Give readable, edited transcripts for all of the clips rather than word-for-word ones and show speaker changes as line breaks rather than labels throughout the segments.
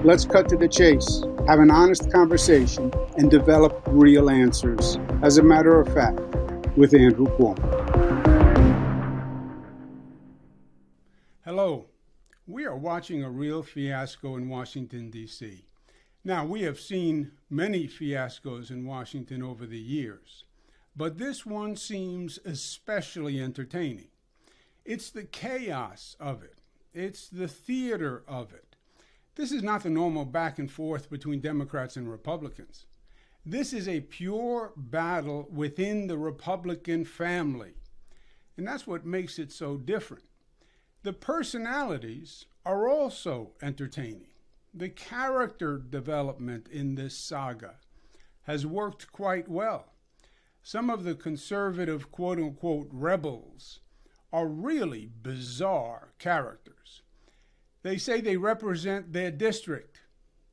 Let's cut to the chase, have an honest conversation, and develop real answers. As a matter of fact, with Andrew Cuomo.
Hello. We are watching a real fiasco in Washington, D.C. Now, we have seen many fiascos in Washington over the years, but this one seems especially entertaining. It's the chaos of it. It's the theater of it. This is not the normal back and forth between Democrats and Republicans. This is a pure battle within the Republican family. And that's what makes it so different. The personalities are also entertaining. The character development in this saga has worked quite well. Some of the conservative quote-unquote rebels are really bizarre characters. They say they represent their district,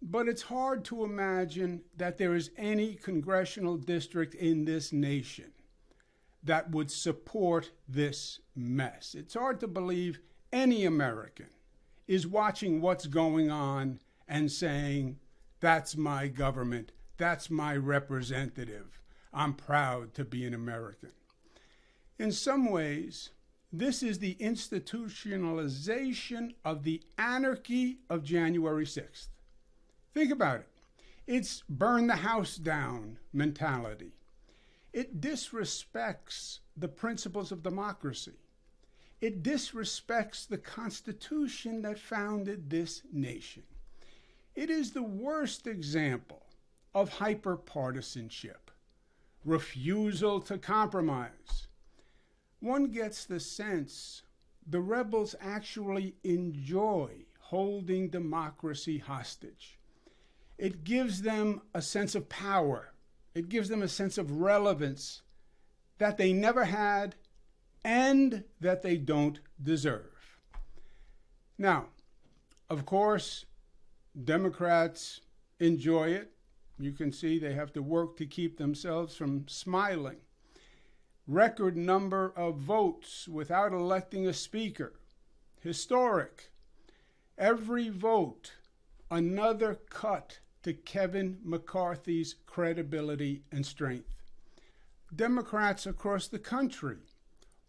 but it's hard to imagine that there is any congressional district in this nation that would support this mess. It's hard to believe any American is watching what's going on and saying, that's my government, that's my representative, I'm proud to be an American. In some ways, this is the institutionalization of the anarchy of January 6th. Think about it. It's burn the house down mentality. It disrespects the principles of democracy. It disrespects the Constitution that founded this nation. It is the worst example of hyper-partisanship, refusal to compromise. One gets the sense the rebels actually enjoy holding democracy hostage. It gives them a sense of power. It gives them a sense of relevance that they never had and that they don't deserve. Now, of course, Democrats enjoy it. You can see they have to work to keep themselves from smiling. Record number of votes without electing a speaker. Historic. Every vote, another cut to Kevin McCarthy's credibility and strength. Democrats across the country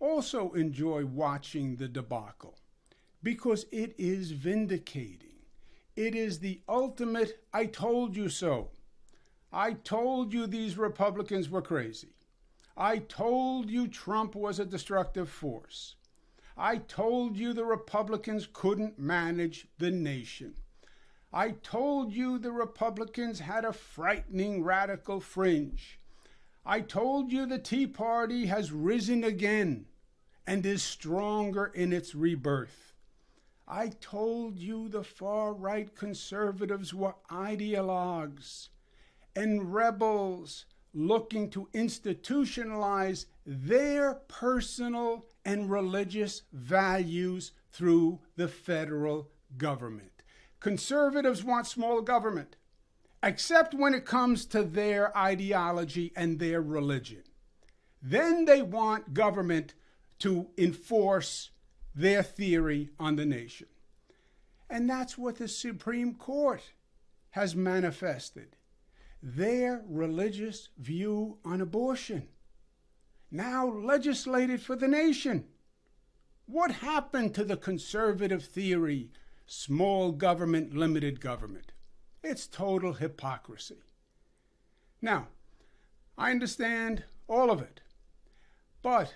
also enjoy watching the debacle because it is vindicating. It is the ultimate, I told you so. I told you these Republicans were crazy. I told you Trump was a destructive force. I told you the Republicans couldn't manage the nation. I told you the Republicans had a frightening radical fringe. I told you the Tea Party has risen again and is stronger in its rebirth. I told you the far-right conservatives were ideologues and rebels looking to institutionalize their personal and religious values through the federal government. Conservatives want small government, except when it comes to their ideology and their religion. Then they want government to enforce their theory on the nation. And that's what the Supreme Court has manifested. Their religious view on abortion, now legislated for the nation. What happened to the conservative theory, small government, limited government? It's total hypocrisy. Now, I understand all of it, but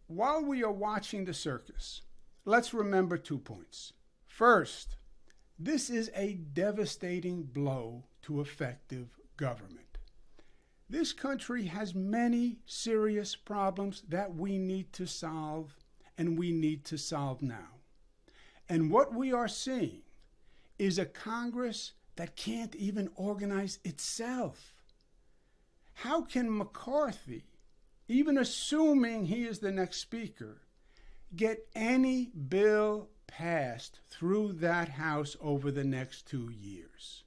while we are watching the circus, let's remember 2 points. First, this is a devastating blow to effective government. This country has many serious problems that we need to solve, and we need to solve now. And what we are seeing is a Congress that can't even organize itself. How can McCarthy, even assuming he is the next speaker, get any bill passed through that House over the next 2 years?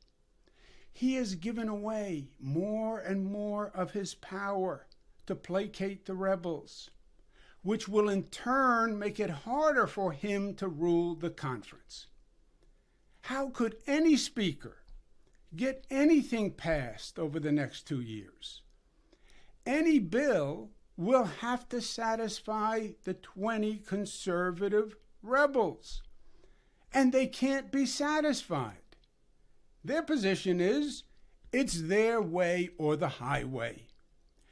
He has given away more and more of his power to placate the rebels, which will in turn make it harder for him to rule the conference. How could any speaker get anything passed over the next 2 years? Any bill will have to satisfy the 20 conservative rebels, and they can't be satisfied. Their position is it's their way or the highway.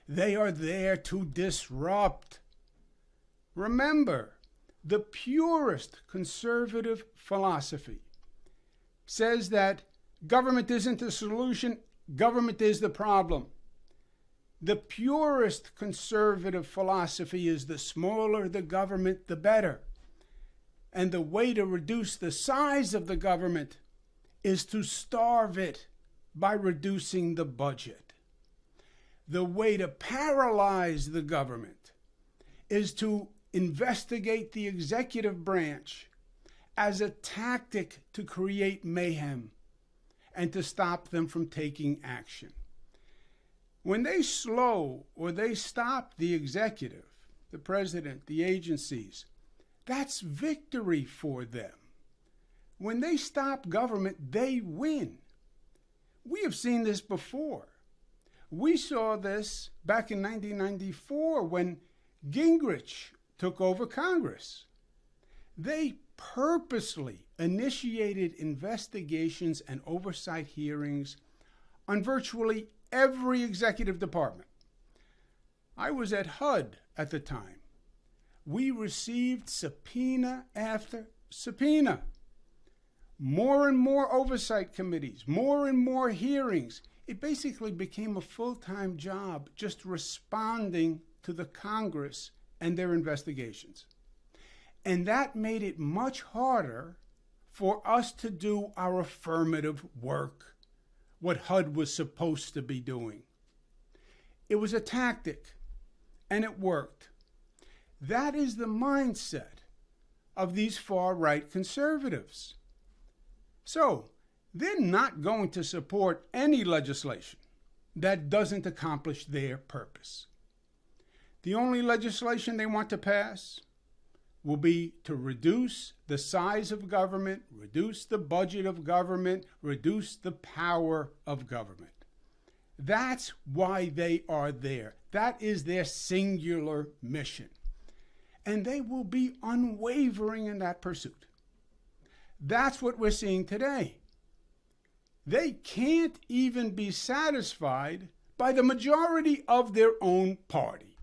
They are there to disrupt. Remember, the purest conservative philosophy says that government isn't the solution, government is the problem. The purest conservative philosophy is the smaller the government, the better. And the way to reduce the size of the government is to starve it by reducing the budget. The way to paralyze the government is to investigate the executive branch as a tactic to create mayhem and to stop them from taking action. When they slow or they stop the executive, the president, the agencies, that's victory for them. When they stop government, they win. We have seen this before. We saw this back in 1994 when Gingrich took over Congress. They purposely initiated investigations and oversight hearings on virtually every executive department. I was at HUD at the time. We received subpoena after subpoena. More and more oversight committees, more and more hearings. It basically became a full-time job just responding to the Congress and their investigations. And that made it much harder for us to do our affirmative work, what HUD was supposed to be doing. It was a tactic, and it worked. That is the mindset of these far-right conservatives. So, they're not going to support any legislation that doesn't accomplish their purpose. The only legislation they want to pass will be to reduce the size of government, reduce the budget of government, reduce the power of government. That's why they are there. That is their singular mission. And they will be unwavering in that pursuit. That's what we're seeing today. They can't even be satisfied by the majority of their own party.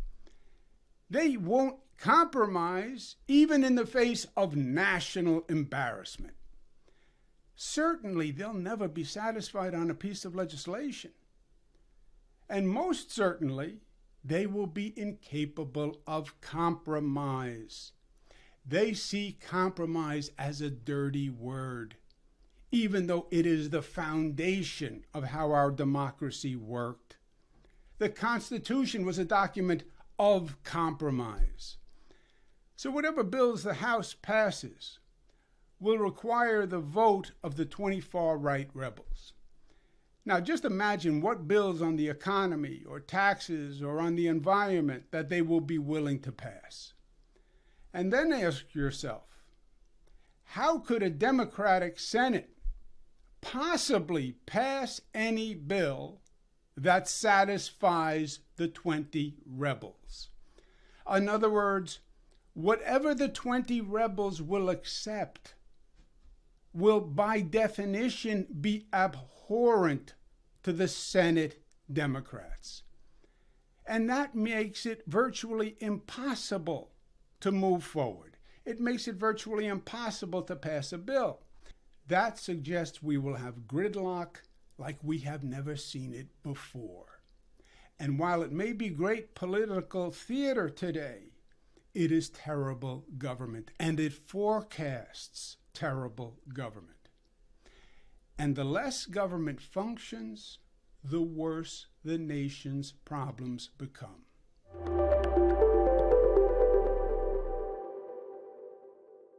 They won't compromise even in the face of national embarrassment. Certainly, they'll never be satisfied on a piece of legislation. And most certainly, they will be incapable of compromise. They see compromise as a dirty word, even though it is the foundation of how our democracy worked. The Constitution was a document of compromise. So whatever bills the House passes will require the vote of the 20 far-right rebels. Now, just imagine what bills on the economy or taxes or on the environment that they will be willing to pass. And then ask yourself, how could a Democratic Senate possibly pass any bill that satisfies the 20 rebels? In other words, whatever the 20 rebels will accept will by definition be abhorrent to the Senate Democrats. And that makes it virtually impossible to move forward. It makes it virtually impossible to pass a bill. That suggests we will have gridlock like we have never seen it before. And while it may be great political theater today, it is terrible government, and it forecasts terrible government. And the less government functions, the worse the nation's problems become.